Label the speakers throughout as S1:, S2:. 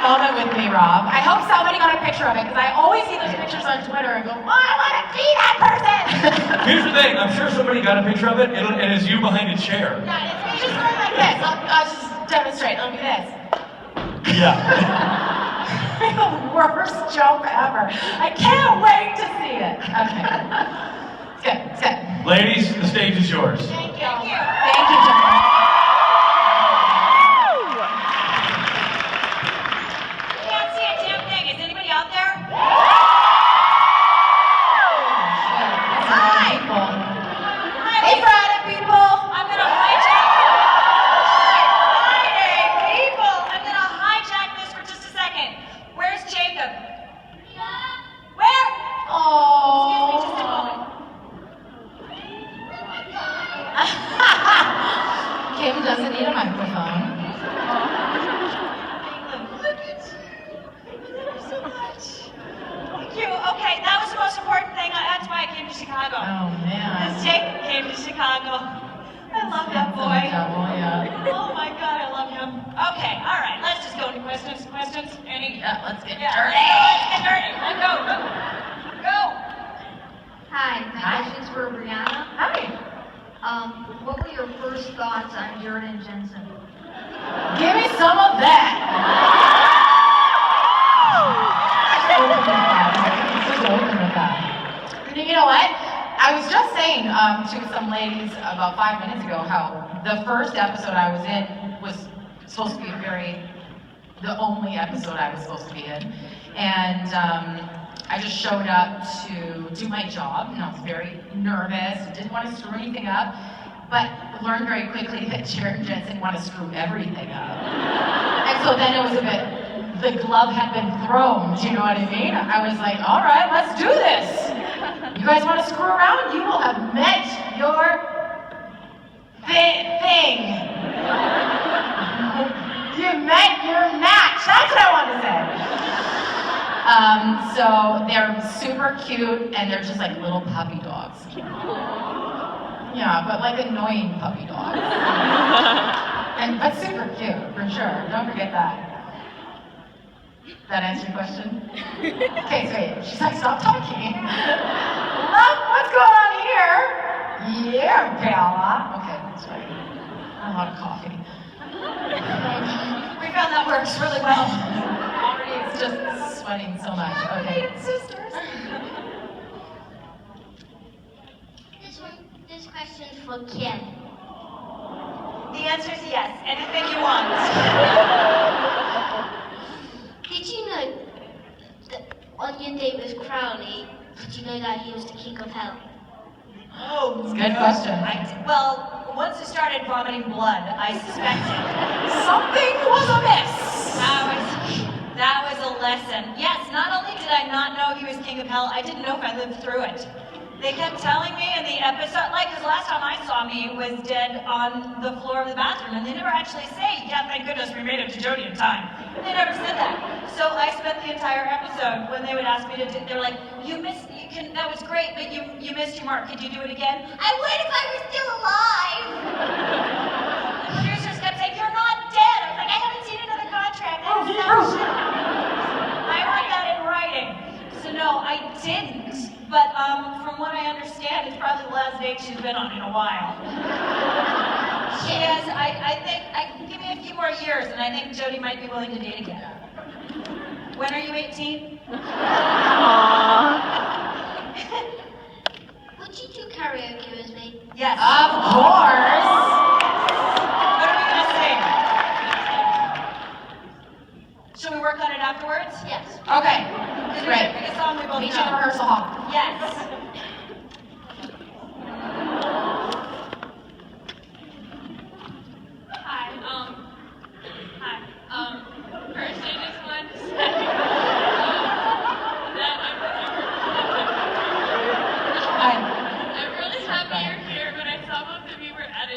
S1: moment with me, Rob. I hope somebody got a picture of it, because I always see those pictures on Twitter and go, oh, I want to be that person!
S2: Here's the thing, I'm sure somebody got a picture of it, and it's you behind a chair.
S1: Yeah, it's me just going like this. I'll just demonstrate. It'll be this.
S2: Yeah.
S1: The worst joke ever. I can't wait to see it. Okay. It's good. It's good.
S2: Ladies, the stage is yours.
S1: Thank you. Thank you, John.
S3: Can't see a damn thing. Is anybody out there?
S1: Hi. Hey, Friday people.
S3: I'm gonna hijack. Friday people. I'm gonna hijack this for just a second. Where's Jacob? Where?
S1: Oh.
S3: Excuse me, just a moment.
S1: Kim doesn't need a microphone.
S3: Look at you. Thank you so much. Thank you. Okay, that was the most important thing. That's why I came to Chicago.
S1: Oh, man.
S3: Because Jacob came to Chicago. I love that boy. Oh my God, I love him. Okay, all right. Let's just go into questions. Questions? Any?
S1: Yeah, let's get
S3: Yeah,
S1: dirty.
S3: let's get dirty. Let's go. Go.
S4: Hi, my
S1: Hi.
S4: question's for Brianna.
S1: Hi.
S4: What were your first thoughts on Jordan Jensen?
S1: Give me some of that. Just open with that. You know what? I was just saying to some ladies about 5 minutes ago how the first episode I was in was supposed to be the only episode I was supposed to be in. And I just showed up to do my job, and I was very nervous, didn't want to screw anything up, but learned very quickly that Jared and Jensen want to screw everything up. And so then it was a bit, the glove had been thrown, do you know what I mean? I was like, all right, let's do this. You guys want to screw around? You will have met your thing. You met your match. That's what I want to say. So they're super cute, and they're just like little puppy dogs. Yeah, but like annoying puppy dogs. But super cute, for sure. Don't forget that. That answer your question? Okay, great. She's like, stop talking. Love, what's going on here? Yeah, Bella. Okay, that's right. A lot of coffee. We found that works really well. Already it's just sweating so much. Okay. Sisters.
S5: This question's for Kim.
S3: The answer is yes. Anything you want.
S5: Did you know that on your date with Crowley, did you know that he was the king of hell?
S3: Oh,
S1: It's a good question.
S3: Well, once it started vomiting blood, I suspected.
S1: Something was amiss.
S3: That was a lesson. Yes, not only did I not know he was king of hell, I didn't know if I lived through it. They kept telling me in the episode, because last time I saw me was dead on the floor of the bathroom, and they never actually say, yeah, thank goodness we made it to Jody in time. They never said that. So I spent the entire episode when they would ask me to do, they were like, that was great, but you missed your mark. Could you do it again?
S5: I would if I were still alive!
S3: The producers kept saying, you're not dead. I was like, I haven't seen another contract. I want that in writing. So no, I didn't. But from what I understand, it's probably the last date she's been on in a while. She has, I think, give me a few more years, and I think Jody might be willing to date again. When are you 18?
S5: Would you do karaoke with me?
S3: Yes.
S1: Of course.
S3: What are we gonna sing? Should we work on it afterwards?
S5: Yes.
S1: Okay.
S3: Because we
S1: Great.
S3: should pick a song we both
S1: Meet you in the
S3: know.
S1: rehearsal hall.
S3: Yes.
S6: First, I just wanted to say that I'm really happy you're here, but I saw both of you were at a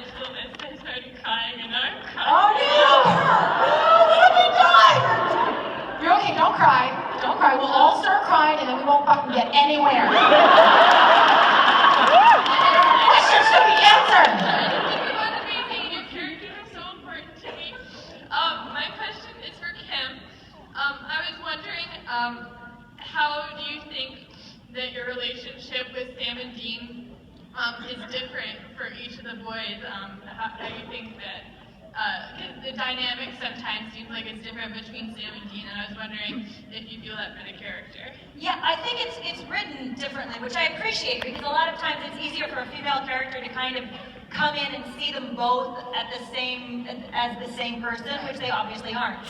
S6: is different for each of the boys. How you think that the dynamic sometimes seems like it's different between Sam and Dean, and I was wondering if you feel that for the character.
S3: Yeah, I think it's written differently, which I appreciate because a lot of times it's easier for a female character to kind of come in and see them both as the same person, which they obviously aren't.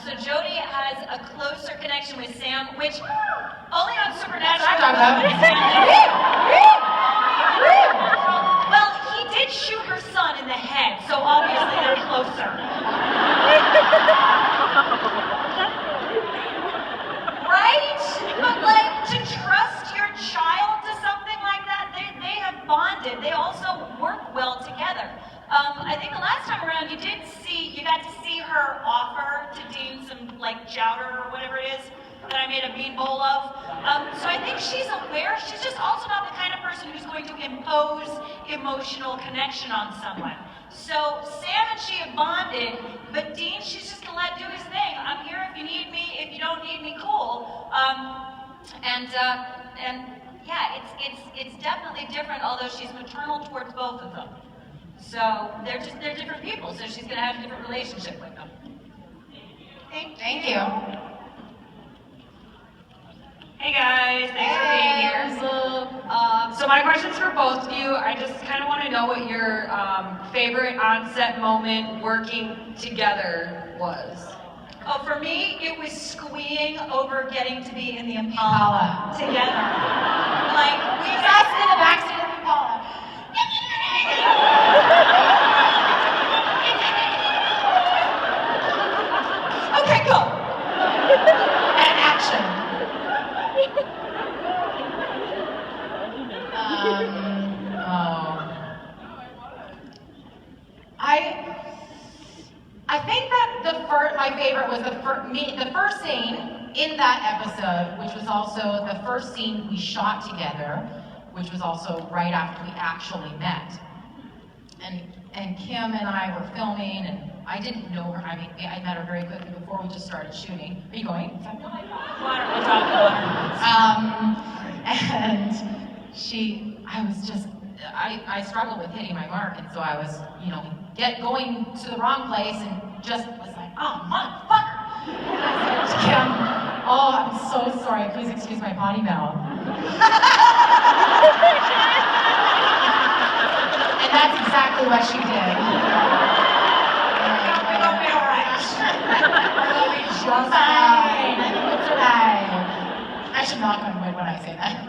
S3: So Jodie has a closer connection with Sam, which only on Supernatural. Well, he did shoot her son in the head, so obviously they're closer. Right? But like, to trust your child to something like that, they have bonded. They also work well together. I think the last time around you got to see her offer to Dean some like chowder or whatever it is that I made a mean bowl of. So I think she's aware. She's just also not the kind of person who's going to impose emotional connection on someone. So Sam and she have bonded, but Dean, she's just gonna let do his thing. I'm here if you need me. If you don't need me, cool. And yeah, it's definitely different. Although she's maternal towards both of them. So they're different people. So she's gonna have a different relationship with them.
S1: Thank you.
S7: Hey guys, thanks for being here. So my question's for both of you. I just kind of want to know what your favorite on-set moment working together was.
S3: Oh, for me, it was squeeing over getting to be in the Impala together. Like, we sat in the backseat of the Impala. Okay, go.
S1: And action. I think that my favorite was the first scene in that episode, which was also the first scene we shot together, which was also right after we actually met. And Kim and I were filming, and I didn't know her. I mean, I met her very quickly before we just started shooting. Are you going? And I struggled with hitting my mark, and so I was, going to the wrong place and just was like, oh, motherfucker. And I said to Kim, oh, I'm so sorry, please excuse my potty mouth. And that's exactly what she did. It'll be all right. It'll be just fine. It's fine. I should knock on wood when I say that.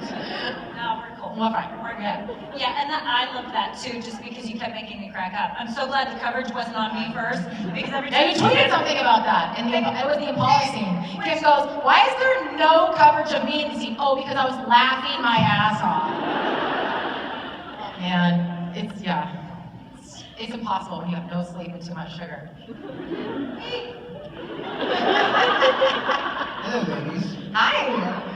S3: No, we're cool.
S1: We're fine.
S3: We're good. Yeah, and I loved that too, just because you kept making me crack up. I'm so glad the coverage wasn't on me first, because every time
S1: And you tweeted something about that, and it was the Impala scene. Kim goes, why is there no coverage of me in the scene? Oh, because I was laughing my ass off. And it's impossible when you have no sleep and too much sugar.
S8: Hello, ladies.
S1: Hi.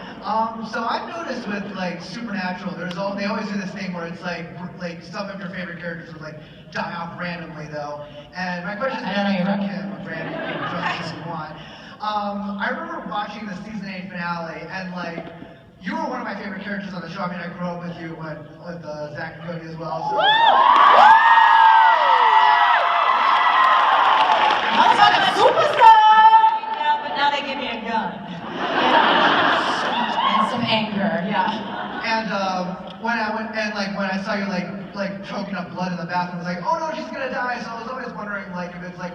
S8: So I've noticed with like Supernatural, they always do this thing where it's like some of your favorite characters would like die off randomly though. And my question is
S1: I don't know your
S8: Kim or Brandon, you can trust if you want. I remember watching the season 8 finale, and like you were one of my favorite characters on the show. I mean, I grew up with you with Zach and Cody as well. So.
S1: Motherfucking superstar!
S3: Yeah, but now they give me a gun.
S1: And some anger, yeah.
S8: And when I saw you like choking up blood in the bathroom, I was like, oh no, she's gonna die. So I was always wondering like if it's like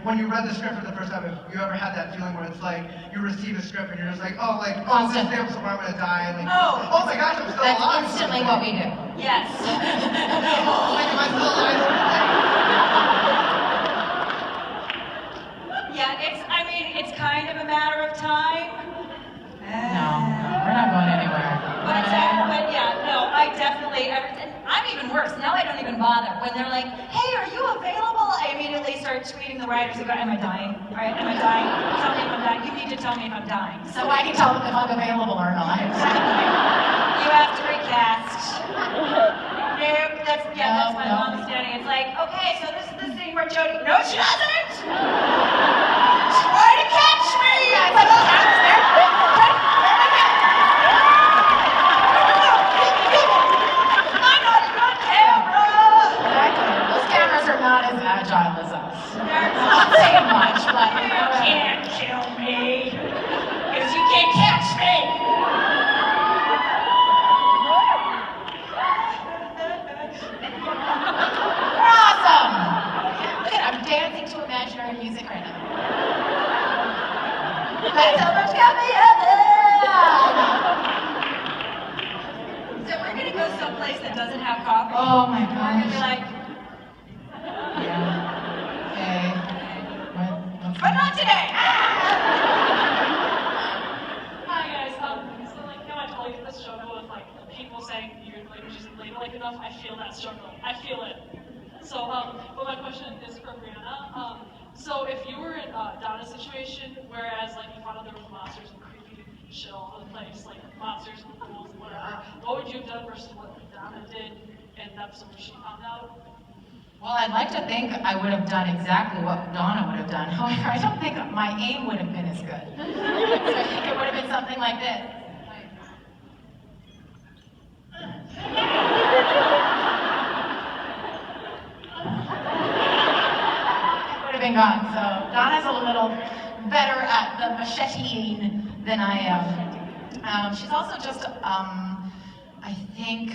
S8: when you read the script for the first time, if you ever had that feeling where it's like you receive a script and you're just like, oh this episode where I'm gonna die, and like, oh my gosh, I'm still
S1: That's
S8: alive.
S1: instantly what we do.
S3: Yes.
S8: Like, am I still alive?
S3: Yeah, it's kind of a matter of time.
S1: No, we're not going anywhere.
S3: But yeah, no, I definitely, I'm even worse. Now I don't even bother. When they're like, hey, are you available? I immediately start tweeting the writers and go, am I dying? All right, am I dying? Tell me if I'm dying. You need to tell me if I'm dying.
S1: So I can tell them if I'm available or not.
S3: You have to recast. Nope, that's my long-standing. It's like, okay, so this is the scene where Jodie, no she doesn't! Try to catch me! Yeah, it's like, oh, that's there. I'm not
S1: agile as us. I'm not saying much, but
S3: You can't kill me, because you can't catch me.
S1: we're awesome. Look at, I'm dancing to imaginary music right now. That's how much got me up
S3: So we're gonna go someplace that doesn't have coffee.
S1: Oh my
S3: We're gonna be
S1: gosh.
S3: like,
S1: Yeah. Okay.
S3: but not today.
S9: Hi guys, so like, you know, I totally get the struggle with like people saying you're like just ladylike enough. I feel that struggle. I feel it. So, but my question is for Brianna. So if you were in Donna's situation, whereas like you found out there was monsters and creepy shit all over the place, like monsters and ghouls and whatever, what would you have done versus what Donna did in the episode where she found out?
S1: Well, I'd like to think I would have done exactly what Donna would have done. However, I don't think my aim would have been as good. So I think it would have been something like this. Would have been gone. So Donna's a little better at the macheteing than I am. She's also just, I think,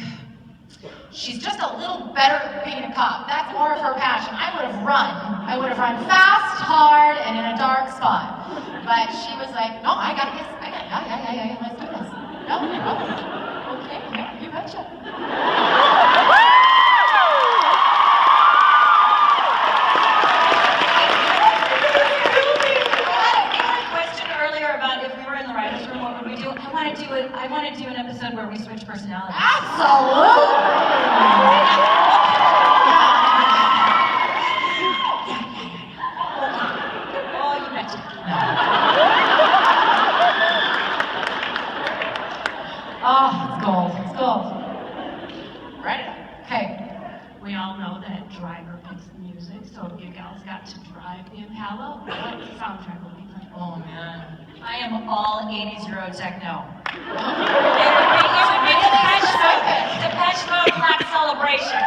S1: she's just a little better at being a cop. That's more of her passion. I would have run. I would have run fast, hard, and in a dark spot. But she was like, no, I got this. Yeah, let's do this. No, okay, yeah, you betcha.
S3: I want to do an episode where we switch personalities. Oh, you betcha.
S1: Oh, it's gold. It's gold. Ready? Okay.
S10: We all know that driver picks the music, so if you gals got to drive the Impala, what soundtrack would be playing?
S1: Oh man.
S3: I am all 80s Euro techno. It would be Depeche Mode Black Celebration.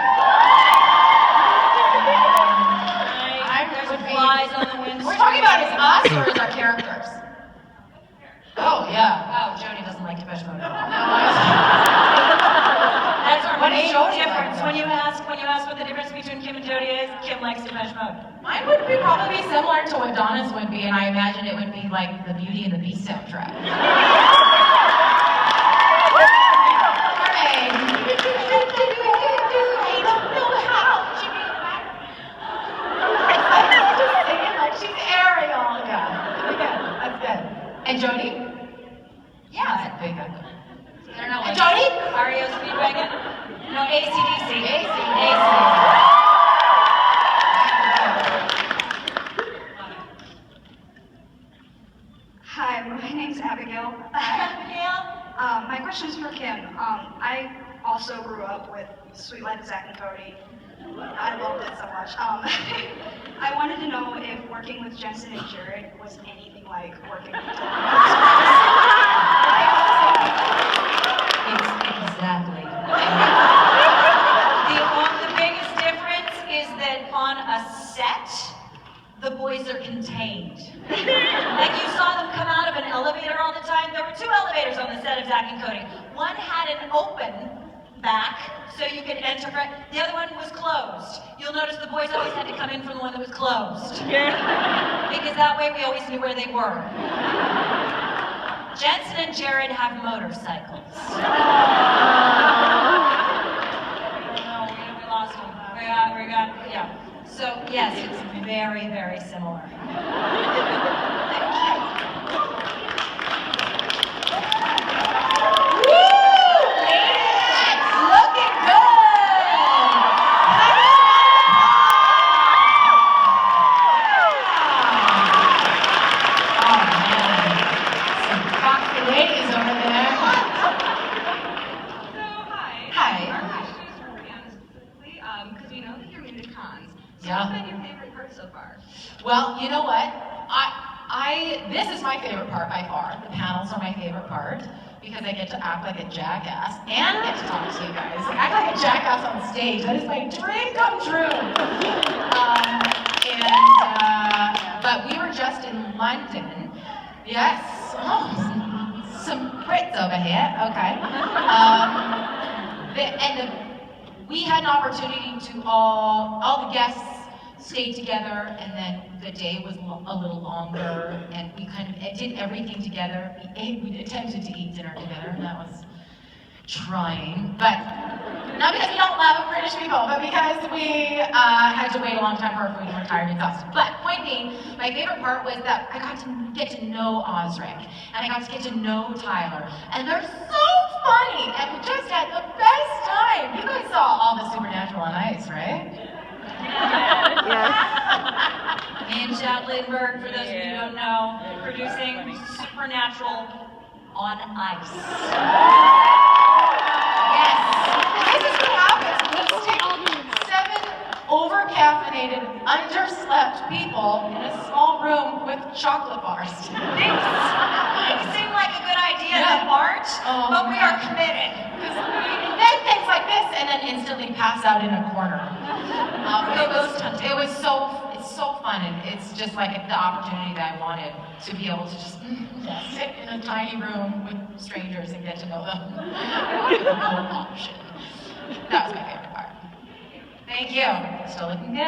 S3: There's flies on the windscreen.
S1: We're talking about is us or is our characters? Oh yeah.
S3: Oh, Jody doesn't like Depeche Mode.
S1: That's
S3: our
S1: what
S3: main
S1: Jody
S3: difference.
S1: likes.
S3: When you ask what the difference between Kim and Jody is, Kim likes Depeche Mode.
S1: Mine would be probably similar to what Donna's would be, and I imagine it would be like the Beauty and the Beast soundtrack. And Jody?
S3: Yeah.
S1: That's big.
S3: I don't know.
S1: And Jody?
S3: REO Speedwagon? No, AC/DC.
S1: AC.
S11: Hi, my name's Abigail.
S3: Abigail?
S11: My question is for Kim. I also grew up with Sweet Life of Zack and Cody. I loved it so much. I wanted to know if working with Jensen and Jared was anything like working with
S3: Exactly. The biggest difference is that on a set, the boys are contained. Like you saw them come out of an elevator all the time. There were 2 elevators on the set of Zack and Cody. One had an open back, so you could enter. The other one was closed. You'll notice the boys always had to come in from the one that was closed. Because that way we always knew where they were. Jensen and Jared have motorcycles. No, we lost them. We got, yeah. So, yes, it's very, very similar.
S1: Well, you know what? This is my favorite part by far. The panels are my favorite part because I get to act like a jackass and get to talk to you guys. Act like a jackass on stage. That is my dream come true. London. Yes. Oh, some Brits over here. Okay. We had an opportunity to all the guests stayed together, and then the day was a little longer, and we kind of did everything together. We attempted to eat dinner together, and that was trying, but not because we don't love British people, but because we had to wait a long time for our food and we're tired and exhausted. But point being, my favorite part was that I got to get to know Osric, and I got to get to know Tyler, and they're so funny, and we just had the best time. You guys saw all the Supernatural on Ice, right?
S3: And Chad Lindbergh, for those of you who don't know, producing Supernatural on Ice.
S1: Yes. This is what happens. We stick 7 over-caffeinated, underslept people in a small room with chocolate bars.
S3: Things seem like a good idea that aren't, but we are committed.
S1: Then things like this, and then instantly pass out in a corner. It's so fun, and it's just like the opportunity that I wanted to be able to just sit in a tiny room with strangers and get to know them. No option. That was my favorite part. Thank you. Still looking good.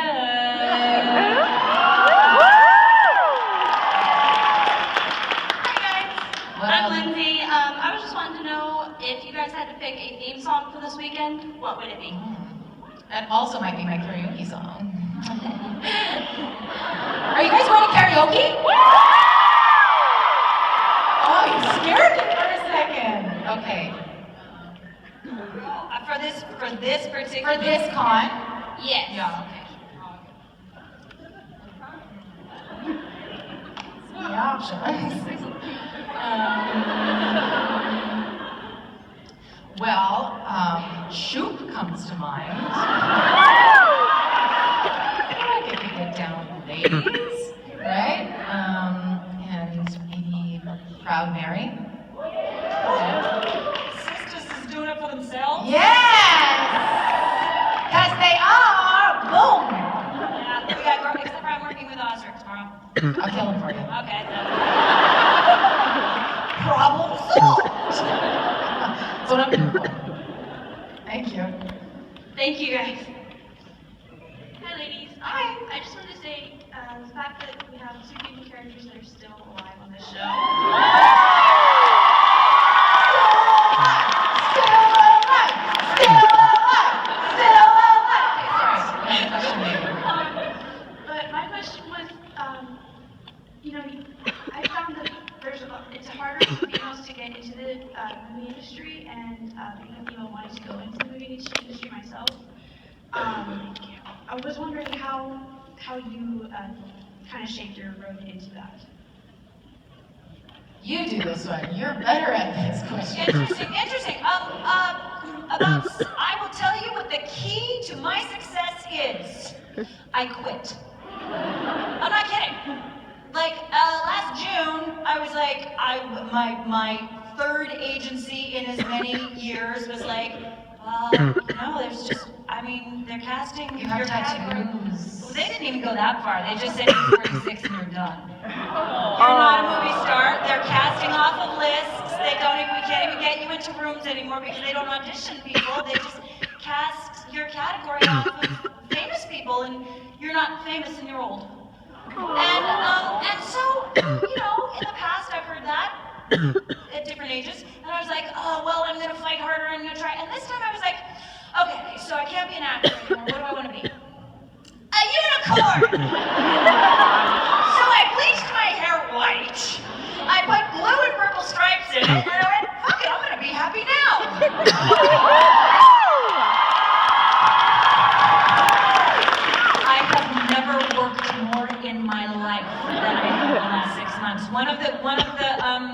S12: Hi guys. I'm Lindsay. I was just wanting to know if you guys had to pick a theme song for this weekend, what would it be?
S1: That also might be my karaoke song. Are you guys going to karaoke? Oh, you scared me for a second. Okay.
S3: For this con?
S12: Yes.
S1: Yeah, okay. The options. Shoop comes to mind. I could keep it down, ladies, right? And maybe Proud Mary.
S3: Sisters is doing it for themselves?
S1: Yes! Because they are. Boom!
S3: Yeah, we got, except for I'm working with Osric tomorrow.
S1: I'll kill him for you.
S3: Okay.
S1: Problem solved! That's what I'm doing for. Thank you.
S12: Thank you guys.
S13: Hi ladies.
S12: Hi.
S13: I just wanted to say the fact that we have 2 people characters that are still alive on this show. But my question was, I found that it's harder for females to get into the movie industry, and being a female wanting to go into the movie industry myself, I was wondering how you kind of shaped your road into that.
S1: You do this one. You're better at this question.
S3: Interesting. I will tell you what the key to my success is. I quit. I'm not kidding. Like last June, I was like, my 3rd agency in as many years was like, there's just, they're casting.
S1: You have tattoos.
S3: Well, they didn't even go that far. They just said you're 46 and you're done. You're not a movie star. They're casting off of lists. We can't even get you into rooms anymore because they don't audition people. They just cast your category off of famous people, and you're not famous and you're old. And so, in the past I've heard that at different ages, and I was like, oh, well, I'm gonna fight harder, I'm gonna try. And this time I was like, okay, so I can't be an actor anymore. What do I want to be? A unicorn! So I bleached my hair white. I put blue and purple stripes in it, and I went, fuck it, I'm gonna be happy now. I have never worked more in my life than I have in the last 6 months. One of the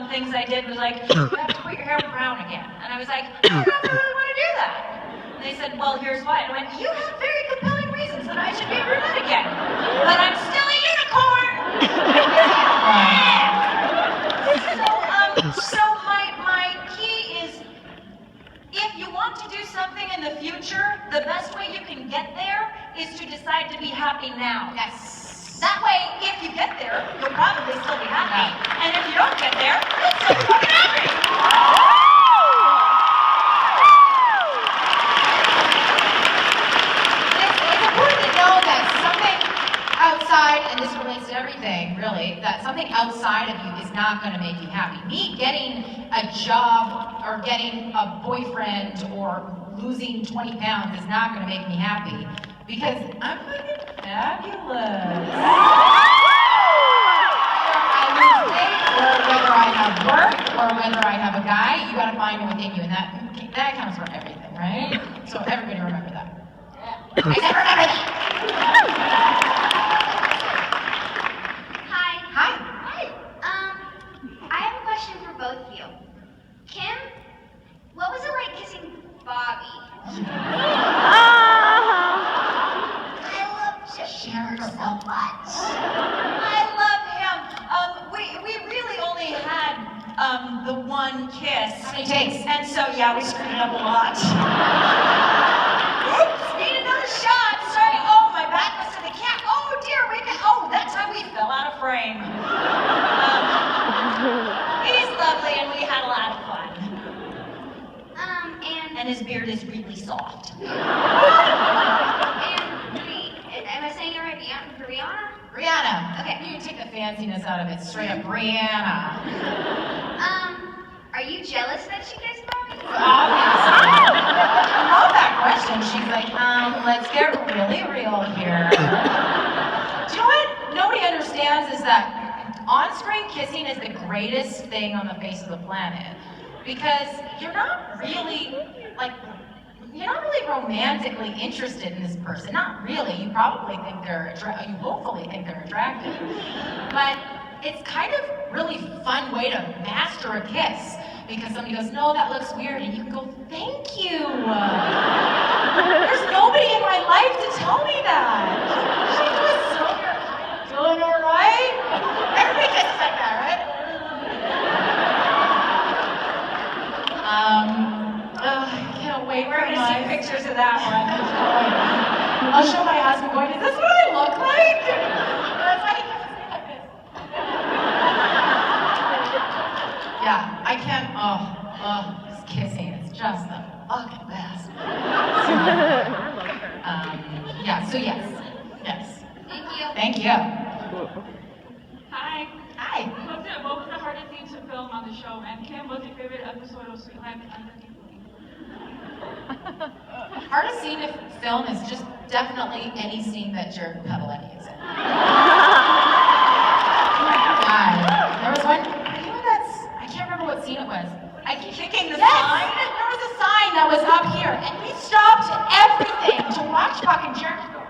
S3: things I did was like, you have to put your hair brown again. And I was like, I don't know if I really want to do that. And they said, well, here's why. And I went, you have very compelling reasons that I should be a brunette again. But I'm still a unicorn! So my key is, if you want to do something in the future, the best way you can get there is to decide to be happy now.
S1: Yes.
S3: That way, if you get there, you'll probably still be happy. And if you don't get there, you'll still be fucking happy.
S1: It's important to know that something outside, and this relates to everything, really, that something outside of you is not going to make you happy. Me getting a job or getting a boyfriend or losing 20 pounds is not going to make me happy because I'm fucking fabulous. Whether I have work or whether I have a guy, you gotta find it within you, and that counts for everything, right? So everybody remember that. I said remember that.
S5: Hi.
S1: Hi.
S5: I have a question for both of you. Kim, what was it like kissing Bobby? I love Sharon so much.
S3: I love him. We really only had the one kiss.
S1: How many takes?
S3: And so yeah, we screwed it up a lot. Oops, need another shot. Sorry. Oh, my back was to the cat. Oh dear, that time we fell out of frame. He's lovely and we had a lot of fun. And his beard is really soft.
S5: Am I saying it right? Brianna?
S1: Brianna.
S5: Okay.
S1: You take the fanciness out of it. Straight up, Brianna.
S5: Are you jealous that she kissed Bobby?
S1: Obviously. I love that question. She's like, let's get really real here. Do you know what nobody understands is that on-screen kissing is the greatest thing on the face of the planet. Because you're not really romantically interested in this person. Not really. You probably think you hopefully think they're attractive. But it's kind of really fun way to master a kiss. Because somebody goes, no, that looks weird, and you can go, thank you. There's nobody in my life to tell me that. She was so doing all right. Everybody kisses like that, right? I can't wait.
S3: We're gonna see pictures of that one.
S1: I'll show my husband going, is this what I look like? That's why he kisses me like this. Yeah, I can't, just kissing, it's just the fucking best. So yes.
S5: Thank you.
S1: Thank you.
S9: Hi.
S1: Hi.
S9: What was the hardest thing to film on the show? And Kim, what's your favorite episode of Sweet Life and
S1: Hardest scene to film is just definitely any scene that Jared Padalecki is in. There was one, I can't remember what scene it was.
S3: I keep kicking the
S1: sign?
S3: sign.
S1: There was a sign that was up here, and we stopped everything to watch fucking Jared go.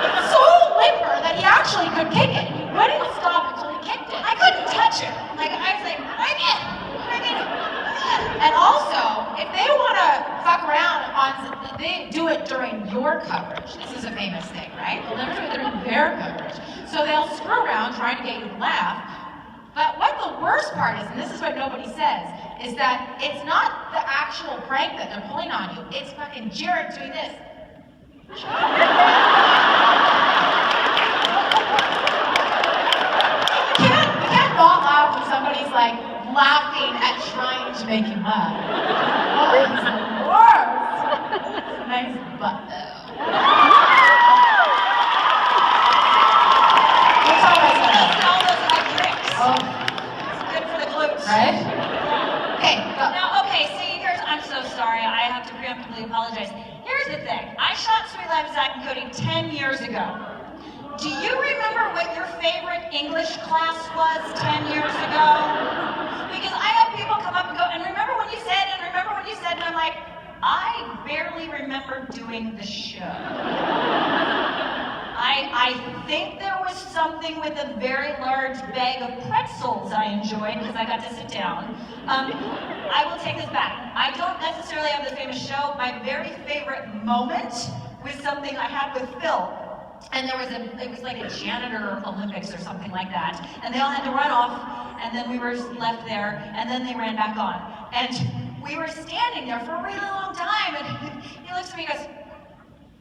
S1: It's so limber that he actually could kick it. He wouldn't stop until he kicked it.
S3: I couldn't touch it. Like I was like, bring it.
S1: And also, if they want to fuck around they do it during your coverage. This is a famous thing, right? They'll never do it during their coverage. So they'll screw around trying to get you to laugh. But what the worst part is, and this is what nobody says, is that it's not the actual prank that they're pulling on you. It's fucking Jared doing this. You can't not laugh when somebody's like laughing at trying to make you laugh. Oh, it's the worst. Nice butt though. That's all I said.
S3: All those high kicks.
S1: Oh,
S3: It's good for the glutes.
S1: right? Okay, go.
S3: Now, okay, see, I'm so sorry. I have to preemptively apologize. Here's the thing. I shot Sweet Life of Zack and Cody 10 years ago. Do you remember what your favorite English class was 10 years ago? Because I have people come up and go, and remember when you said, and remember when you said, and I'm like, I barely remember doing the show. I think there was something with a very large bag of pretzels I enjoyed because I got to sit down. I will take this back. I don't necessarily have the famous show. My very favorite moment was something I had with Phil. And it was like a janitor Olympics or something like that. And they all had to run off, and then we were left there, and then they ran back on. And we were standing there for a really long time, and he looks at me and goes,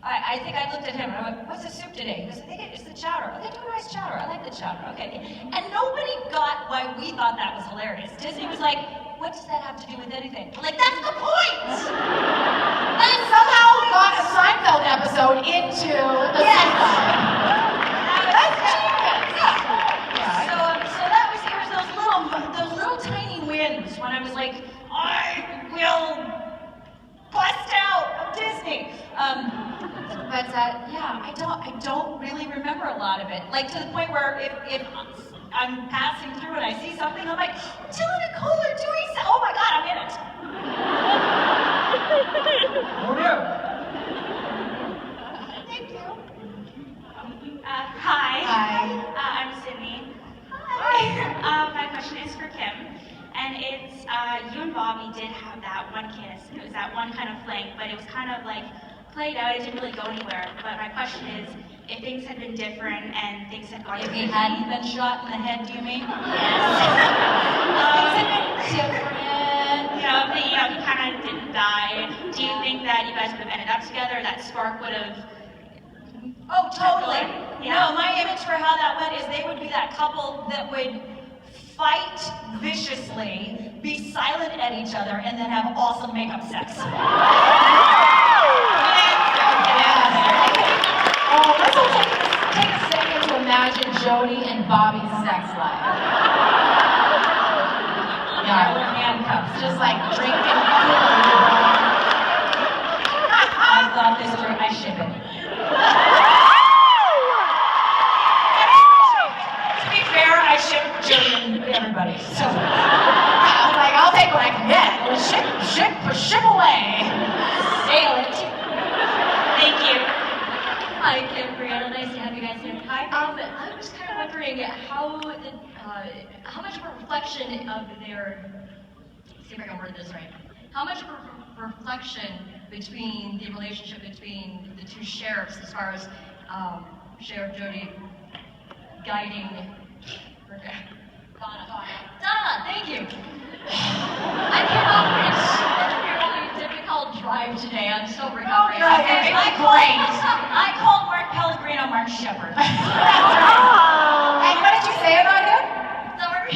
S3: I think I looked at him and I went, what's the soup today? He goes, I think it's the chowder. Okay, do a nice chowder. I like the chowder. Okay. And nobody got why we thought that was hilarious. Disney was like, what does that have to do with anything? We're like, that's the point!
S1: That somehow got a Seinfeld episode into the That's genius.
S3: So that was, it was those little tiny wins when I was like, I will bust out of Disney. But yeah, I don't really remember a lot of it. Like to the point where if I'm passing through and I see something, I'm like, Jill and Nicole are doing so. Oh my God, I'm in it. Thank you.
S14: Hi. I'm Sydney. Hi. My question is for Kim. And it's, you and Bobby did have that one kiss. It was that one kind of fling, but it was kind of like played out. It didn't really go anywhere. But my question is, if things had been different and things had gone
S3: If he hadn't been shot in the head, do you mean?
S14: Yes. He kind of didn't die. Do you think that you guys would have ended up together? That spark would have...
S3: Oh, totally.
S14: Yeah.
S3: No, my image for how that went is they would be that couple that would fight viciously, be silent at each other, and then have awesome makeup sex.
S1: Oh, let's all take a second to imagine Jody and Bobby's sex life. Yeah, with handcuffs, just like drinking.
S3: I thought this drink, I ship it. To be fair, I ship Jody and everybody. So
S1: I'm like, I'll take what I can get. Ship away.
S3: Sail it.
S14: Thank you.
S12: Hi, Kim, Brianna, nice to have you guys here.
S3: Hi.
S12: I was kind of wondering how much of a reflection of their, see if I can word this right, how much of a reflection between the relationship between the two sheriffs as far as Sheriff Jody guiding, Donna, thank you. I came off a really difficult drive today. I'm so recovering.
S3: I called Mark Pellegrino Mark Shepard.
S1: And what did you say about him?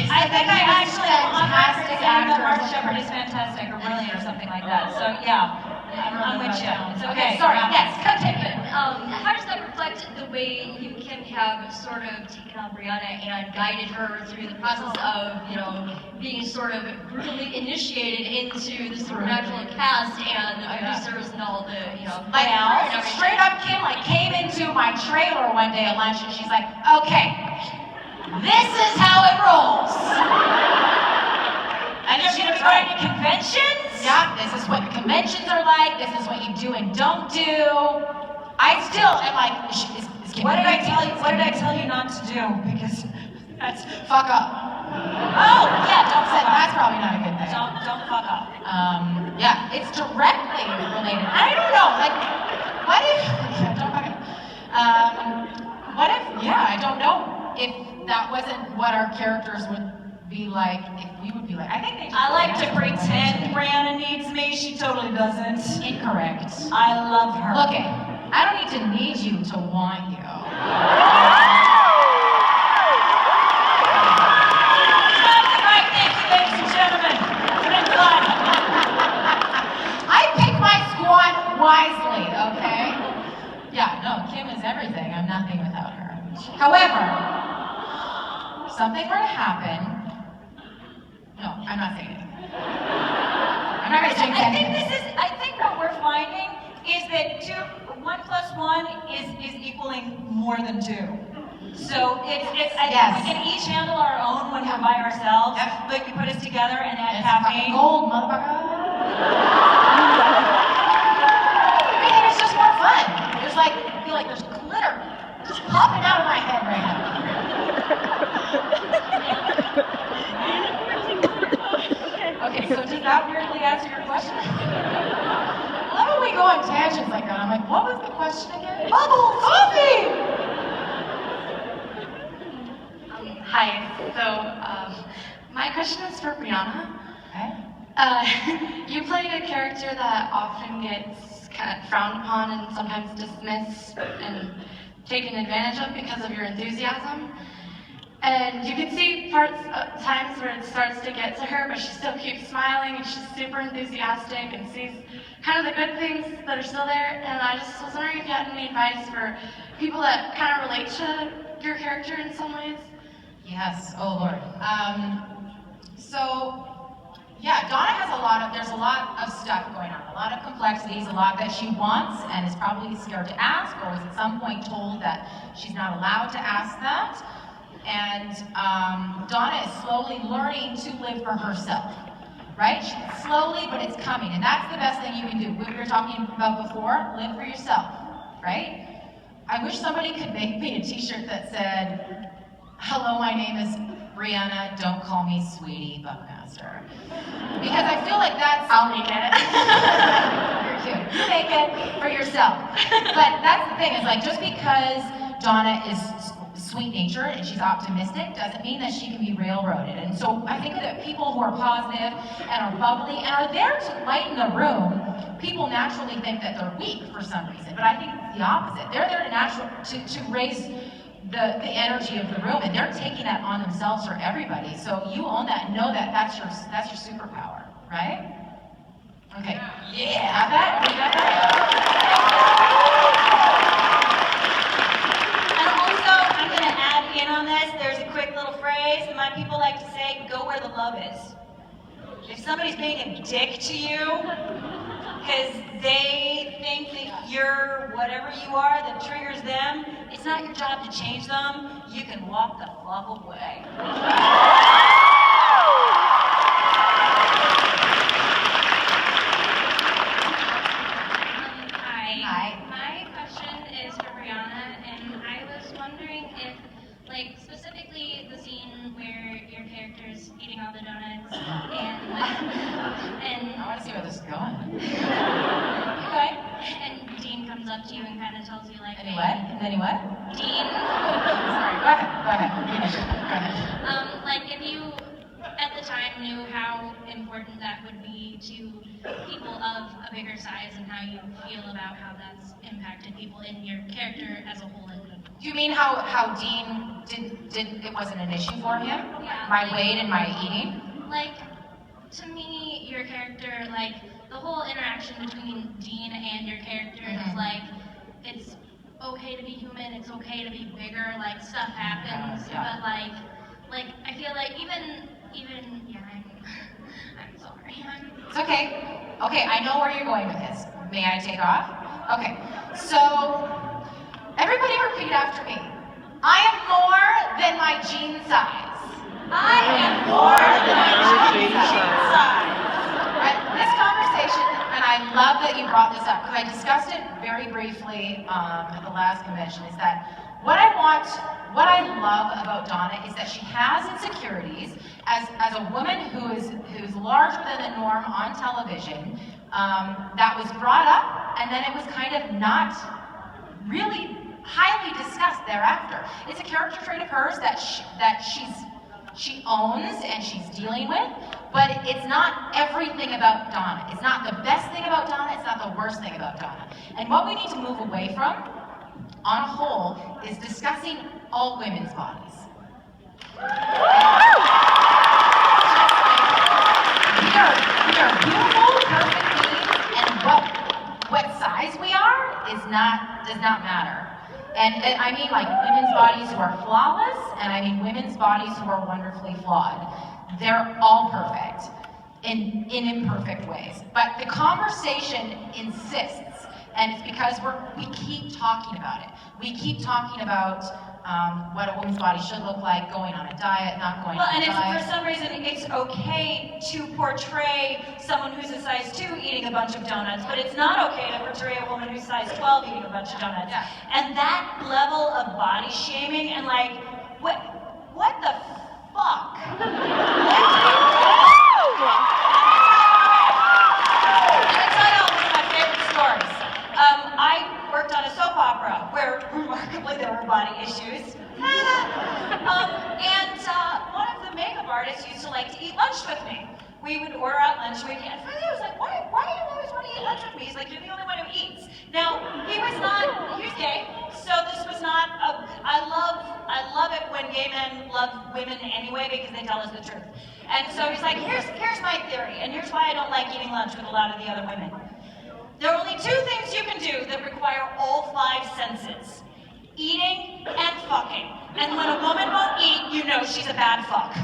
S3: I think I actually fantastic actor. Mark Shepard is fantastic or brilliant or something like that. So yeah, I'm with you. It's okay.
S12: Sorry,
S3: yes, continue.
S12: How does that reflect the way you and Kim have sort of taken on Brianna and guided her through the process of, being sort of brutally initiated into the supernatural cast and the producers and all the,
S1: Like, straight up Kim came into my trailer one day at lunch and she's like, okay, this is how it rolls.
S3: And you're going to be going to conventions?
S1: Yeah, this is what the conventions are like. This is what you do and don't do. I still am like,
S3: what did I tell you? What did I tell you not to do? Because that's
S1: fuck up.
S3: Oh, yeah, don't fuck up.
S1: That's probably not a good thing.
S3: Don't fuck up.
S1: Yeah, it's directly related. I don't know, what if, don't fuck up. I don't know if that wasn't what our characters would be like, if we would be like. I think they just
S3: I like to pretend Brianna needs me. She totally doesn't.
S1: Incorrect.
S3: I love her.
S1: Look it, I don't need to need you to want you. I pick my squad wisely, okay? Yeah, no, Kim is everything. I'm nothing without her. However, if something were to happen, no, I'm not saying anything. I'm not going to jinx anything.
S3: I think what we're finding is that 1 + 1 is equaling more than 2. So I think we can each handle our own when we're by ourselves, but you put us together and add caffeine.
S1: Gold, motherfucker. I mean, it's just more fun. There's I feel like there's glitter just popping out of my head right now. Okay, so does that weirdly answer your question? I love when we go on tangents like that. I'm like, what was the question again? Bubbles! Coffee!
S15: Hi. So, my question is for Brianna.
S1: Okay.
S15: You play a character that often gets kind of frowned upon and sometimes dismissed and taken advantage of because of your enthusiasm. And you can see times where it starts to get to her, but she still keeps smiling and she's super enthusiastic and sees kind of the good things that are still there. And I just was wondering if you had any advice for people that kind of relate to your character in some ways.
S1: Yes, oh Lord. So, yeah, Donna has there's a lot of stuff going on, a lot of complexities, a lot that she wants and is probably scared to ask, or was at some point told that she's not allowed to ask that. And Donna is slowly learning to live for herself, right? Slowly, but it's coming, and that's the best thing you can do. What we were talking about before, live for yourself, right? I wish somebody could make me a t-shirt that said, "Hello, my name is Brianna, don't call me Sweetie Buckmaster." Because I feel like that's...
S15: I'll make it.
S1: You're cute. You make it for yourself. But that's the thing, is like, just because Donna is sweet-natured and she's optimistic doesn't mean that she can be railroaded. And so I think that people who are positive and are bubbly and are there to lighten the room, people naturally think that they're weak for some reason. But I think it's the opposite. They're there to raise the energy of the room, and they're taking that on themselves for everybody. So you own that and know that that's your superpower, right? Okay. Yeah. Got that? You got that?
S3: And also, I'm going to add in on this. There's a quick little phrase that my people like to say: go where the love is. If somebody's being a dick to you because they think that you're whatever you are that triggers them, it's not your job to change them. You can walk the fuck away.
S16: Hi. My question is for Brianna, and I was wondering if, like, specifically the scene where your character's eating all the donuts, and
S1: I want to see where this is going.
S16: okay. And Dean comes up to you and kind of tells you, like,
S1: Any what?
S16: Dean.
S1: Sorry, go ahead. Finish it. Go ahead.
S16: Like, if you at the time knew how important that would be to people of a bigger size and how you feel about how that's impacted people in your character as a whole.
S1: Do you mean how Dean didn't it wasn't an issue for him?
S16: Yeah,
S1: My weight and my eating?
S16: Like, to me, your character, like, the whole interaction between Dean and your character is like, it's okay to be human, it's okay to be bigger, like, stuff happens, but like, I feel like even, yeah, I'm sorry.
S1: It's okay. Okay, I know where you're going with this. May I take off? Okay, so everybody repeat after me. I am more than my jean size. I am more than my jean size. This conversation, and I love that you brought this up, because I discussed it very briefly at the last convention, is that what I love about Donna is that she has insecurities as a woman who's larger than the norm on television, that was brought up, and then it was kind of not really highly discussed thereafter. It's a character trait of hers that she owns and she's dealing with, but it's not everything about Donna. It's not the best thing about Donna, it's not the worst thing about Donna. And what we need to move away from, on a whole, is discussing all women's bodies. We are beautiful, perfect beings, and what size we are does not matter. And I mean, like, women's bodies who are flawless, and I mean women's bodies who are wonderfully flawed. They're all perfect in imperfect ways. But the conversation insists, and it's because we keep talking about it. We keep talking about what a woman's body should look like, going on a diet, not going on a diet.
S3: Well, and for some reason, it's okay to portray someone who's a size 2 eating a bunch of donuts, but it's not okay to portray a woman who's size 12 eating a bunch of donuts.
S1: Yeah.
S3: And that level of body shaming and like, what the fuck? I worked on a soap opera where remarkably there were body issues. And one of the makeup artists used to like to eat lunch with me. We would order out lunch, and finally I was like, why do you always want to eat lunch with me? He's like, you're the only one who eats. Now, he was gay, so this was not, I love it when gay men love women anyway because they tell us the truth. And so he's like, here's my theory, and here's why I don't like eating lunch with a lot of the other women. There are only 2 things you can do that require all 5 senses. Eating and fucking. And when a woman won't eat, you know she's a bad fuck.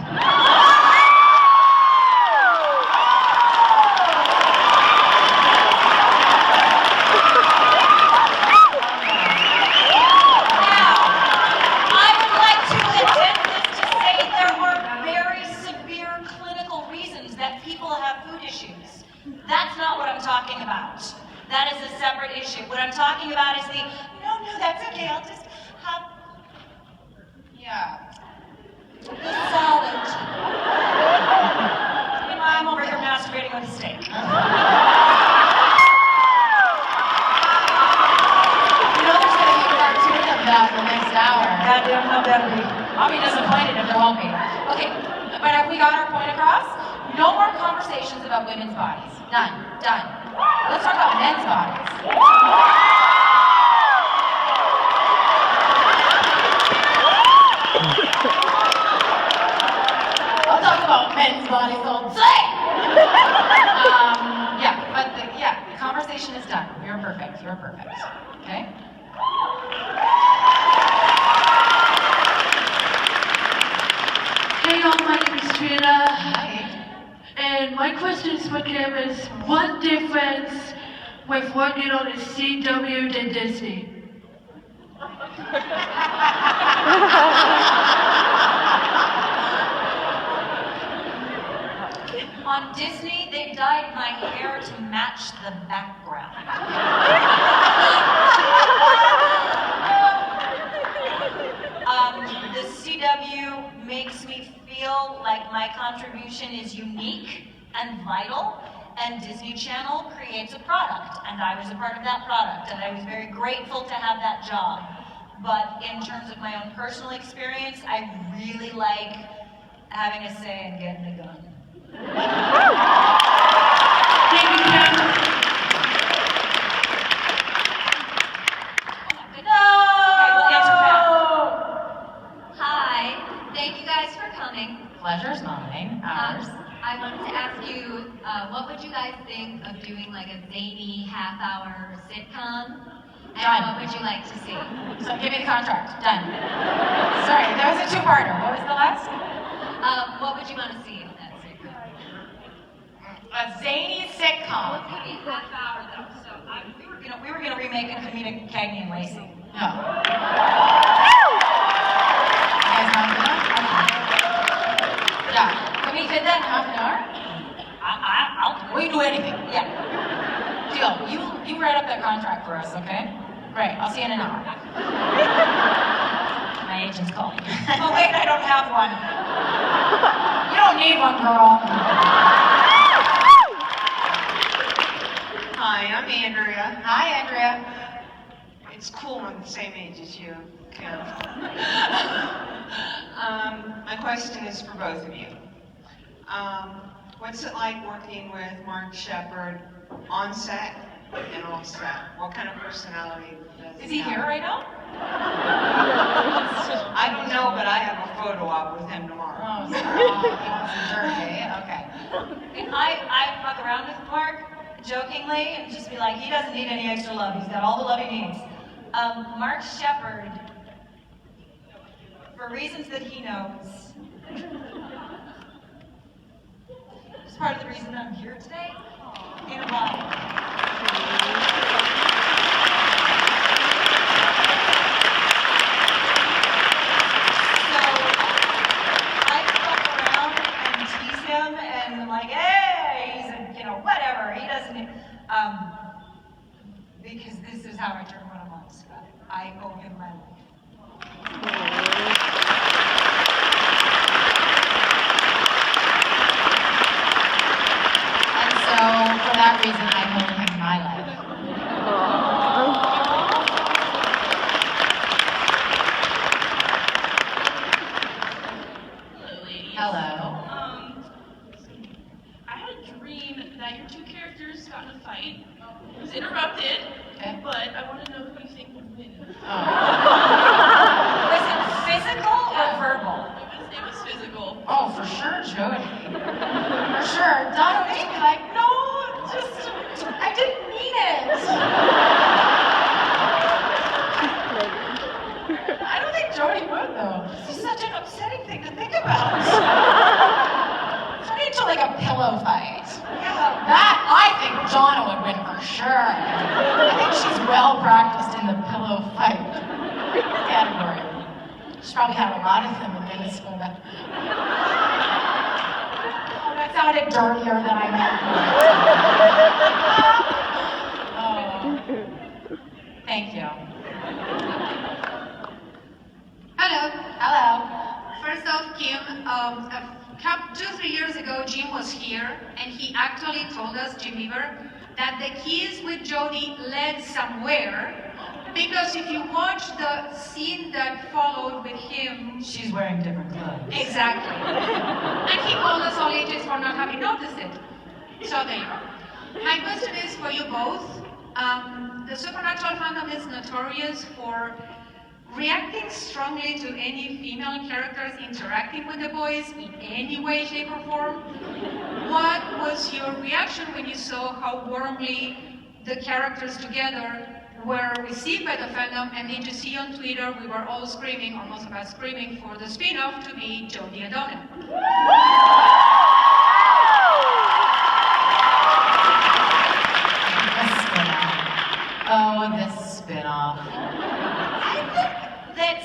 S3: That's not what I'm talking about. That is a separate issue. What I'm talking about is no, that's okay, I'll just have, the salad. You know, I'm over here masturbating with a steak. You
S1: know there's going to be a cartoon of that in the next hour.
S3: Goddamn, how better be.
S1: I'll be disappointed if there won't be. Okay, but have we got our point across? No more conversations about women's bodies. Done. Let's talk about men's bodies. I'll talk about men's bodies all day. The conversation is done. You're perfect. Okay?
S10: Hey y'all, my name is Brianna. Hi. And my question for Kim is, what difference with working on a CW than Disney?
S3: On Disney, they dyed my hair to match the background. The CW makes me feel like my contribution is unique and vital, and Disney Channel creates a product, and I was a part of that product, and I was very grateful to have that job. But in terms of my own personal experience, I really like having a say and getting a gun.
S10: Thank you, Kim.
S17: Thank you guys for coming.
S1: Pleasure's mine, ours.
S17: I wanted to ask you, what would you guys think of doing like a zany half-hour sitcom? And
S1: Done.
S17: what would you like to see?
S1: So give me the contract. Done. Sorry, that was a 2-parter. What was the last?
S17: What would you want to see in that sitcom?
S1: A zany sitcom.
S17: Well, it's going to be a half-hour though, so
S3: we were gonna remake a comedic Cagney and Lacey.
S1: No. You guys not enough? Yeah. Can we fit that in half an hour? We can do anything.
S3: Yeah.
S1: Deal. You write up that contract for us, okay? Great. I'll see you in an hour. My agent's calling.
S3: Oh wait, I don't have one.
S1: You don't need one, girl.
S18: Hi, I'm Andrea.
S1: Hi, Andrea.
S18: It's cool I'm the same age as you, Kim. My question is for both of you. What's it like working with Mark Shepard on set and off set? What kind of personality does he have?
S1: Is he here right now?
S18: I don't know, but I have a photo op with him tomorrow.
S1: Oh, sorry. He wants some jerky. Okay.
S3: I fuck around with Mark jokingly and just be like, he doesn't need any extra love. He's got all the love he needs. Mark Shepard, for reasons that he knows, is part of the reason I'm here today. In a while. And I'm like, hey, he's a, whatever. He doesn't, because this is how I turn what I'm on, Scott. I owe him my life.
S1: And so, for that reason, I owe him my life.
S6: Hello, ladies.
S1: Hello.
S6: I
S1: That, I think Donna would win for sure. I think she's well practiced in the pillow fight category. She's probably had a lot of them in Minnesota. Oh, that sounded dirtier than I meant. Oh. Thank you.
S19: Hello.
S1: Hello.
S19: First off, Kim, 2-3 years ago, Jim was here, and he actually told us, Jim Beaver, that the kiss with Jody led somewhere, because if you watch the scene that followed with him...
S1: She's wearing different clothes.
S19: Exactly. And he called us all idiots for not having noticed it. So there you go. My question is for you both. The Supernatural fandom is notorious for reacting strongly to any female characters interacting with the boys in any way, shape, or form. What was your reaction when you saw how warmly the characters together were received by the fandom, and then to see on Twitter we were all screaming, or most of us screaming, for the spin-off to be Jody and Donna?
S1: Oh, this spin-off.
S3: I think that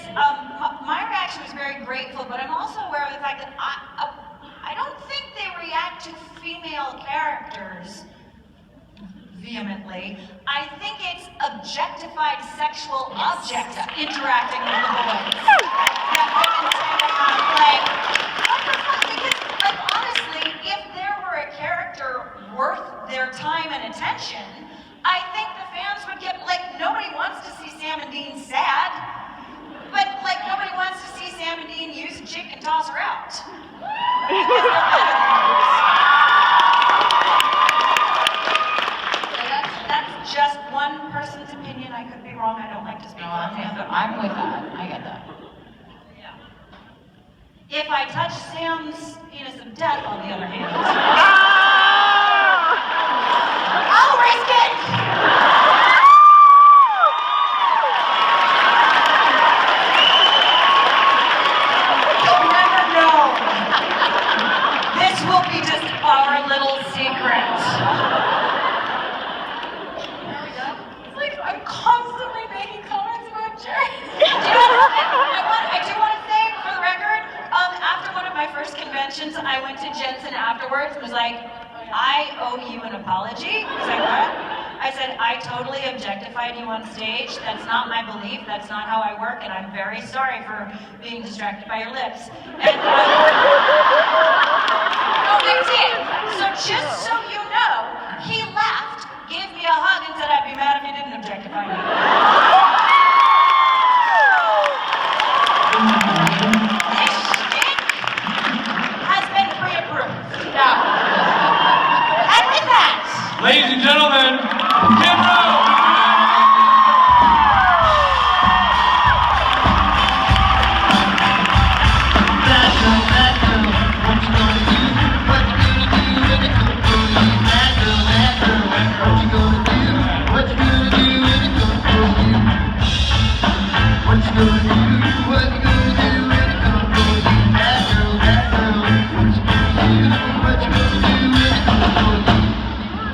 S3: my reaction was very grateful, but I'm also aware of the fact that I don't think they react to female characters vehemently. I think it's objectified sexual objects interacting with the boys. That women tend to have, like, what the fuck? Because, like, honestly, if there were a character worth their time and attention, I think the fans would get, like, nobody wants to see Sam and Dean sad, but, like, nobody wants to see Sam and Dean use a chick and toss her out. That's just one person's opinion. I could be wrong. I don't like to speak for
S1: I'm with that. I get that.
S3: If I touch Sam's penis of death, on the other hand,
S1: I'll risk it! You'll never know.
S3: This will be just our little secret.
S1: It's like I'm constantly making comments about Jerry.
S3: I do want to say, for the record, after one of my first conventions, I went to Jensen afterwards and was like, I owe you an apology. He's like, what? I said, I totally objectified you on stage. That's not my belief. That's not how I work, and I'm very sorry for being distracted by your lips. And no big deal. So just so you know, he laughed, gave me a hug, and said I'd be mad if you didn't objectify me. This shtick has been pre-approved.
S1: Yeah. And with that,
S2: Ladies and gentlemen, Kim Rhodes!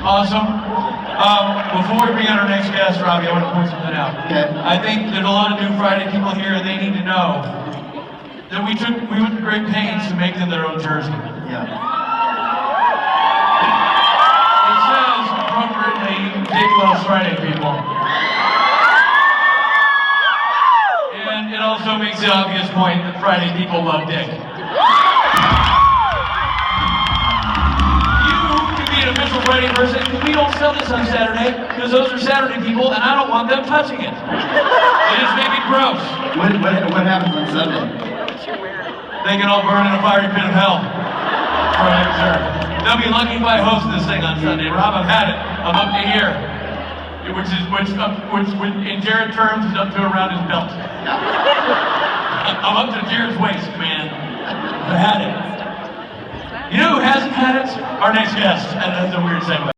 S2: Awesome. Before we bring out our next guest, Robbie, I want to point something out.
S20: Okay.
S2: I think there's a lot of new Friday people here, and they need to know that we went to great pains to make them their own jersey.
S20: Yeah.
S2: It says appropriately, Dick loves Friday people. And it also makes the obvious point that Friday people love Dick. An official Friday person, because we don't sell this on Saturday, because those are Saturday people, and I don't want them touching it. It just made me gross.
S20: What happens on Sunday?
S2: They can all burn in a fiery pit of hell. Sure. They'll be lucky if I host this thing on Sunday. Rob, I've had it. I'm up to here, which in Jared terms is up to around his belt. I'm up to Jared's waist, man. I've had it. You know who hasn't had it? Our next guest. And that's a weird segue.